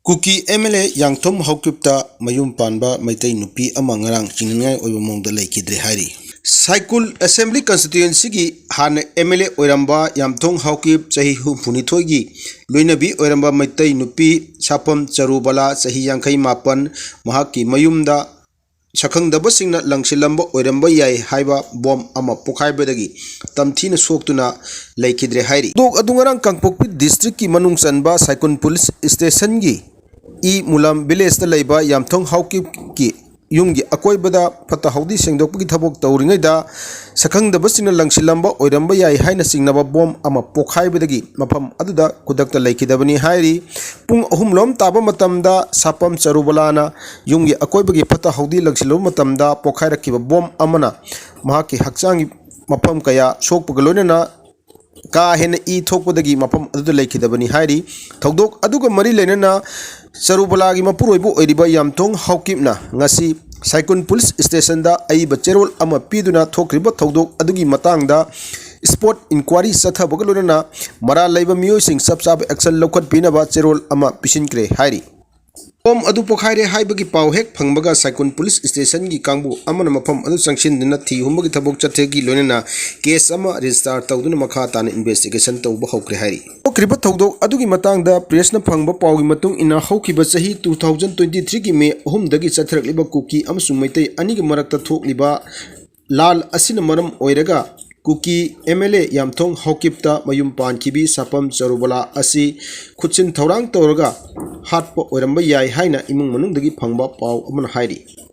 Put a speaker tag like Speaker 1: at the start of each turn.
Speaker 1: Kuki MLA Yamthong Haukipta Mayum Panba Maitai Nupi Amangarang Chingai Oyomong the Leikhidre Hari. Cycle Assembly Constituency gi Han MLA Oiramba Yamthong Haukip Sahi Punitogi Loinabi Oiramba Maitai Nupi Sapam Charubala Sahi Yankai Mapan Mahaki Mayumda Sakang the Basing Langsilamba Oiramba Yai Haiba Bomb Ama Pokhaibada Tamtina Soktuna Leikhidre Hari. Dog Adungarang Kangpokpi District Ki Manung Sanba Cycle Police Station gi Mulam village the Laiba Yamthong Haukip ki Yungi Akoibada Pata Haudi Singdok Tabok Tauringa Sakang the Basina Langsilamba Oiramba Yai Haina Singnaba Bomb Ama Pokhaibadagi Mapam Aduda Kudakta Leikhidabani Hairi Pung Humlom Taba Matamda Sapam Charubalana Yungi Akoibagi Pata Haudi Langsilom Matamda Pokhairakiba Bomb Amana Mahaki Haksangi Mapam Kaya Sok Pagalonana Ka hen Tokwadagi Mapam Adu Leikhidabani Hairi Togdok Aduga Mari Lenana Charubala gi mapuroibu oiriba Yamthong Haukipna ngasi Cycle Police Station da aiba cherol ama piduna thokriba thodok adugi matangda sport inquiry sathabagalona mara laiba miyosing sabsab action lokhat pinaba cherol ama pisinkre hairi Pom adu Pokhaire haibagi pau hek phangbaga Cycle Police Station gi kangbu amana mafam adu sangshin dina thi humbagi thabok chathegi lonena case ama register tawduna makha tan investigation tawba hokre hairi okriba thodok adugi matangda press na phangba pawgi matung ina haukiba sahi 2023 gi me ahum dagi chathrakliba kuki amasung maitai ani gi marakta thokliba lal asina maram oiraga Kuki MLA Yamthong Haukipta Mayum Pankibi Sapam Charubala Asi Kutsin Taurang Toraga Hatpo Oiramba Yai Haina Imung Manung Dagi Pangba Pau Aman Hairi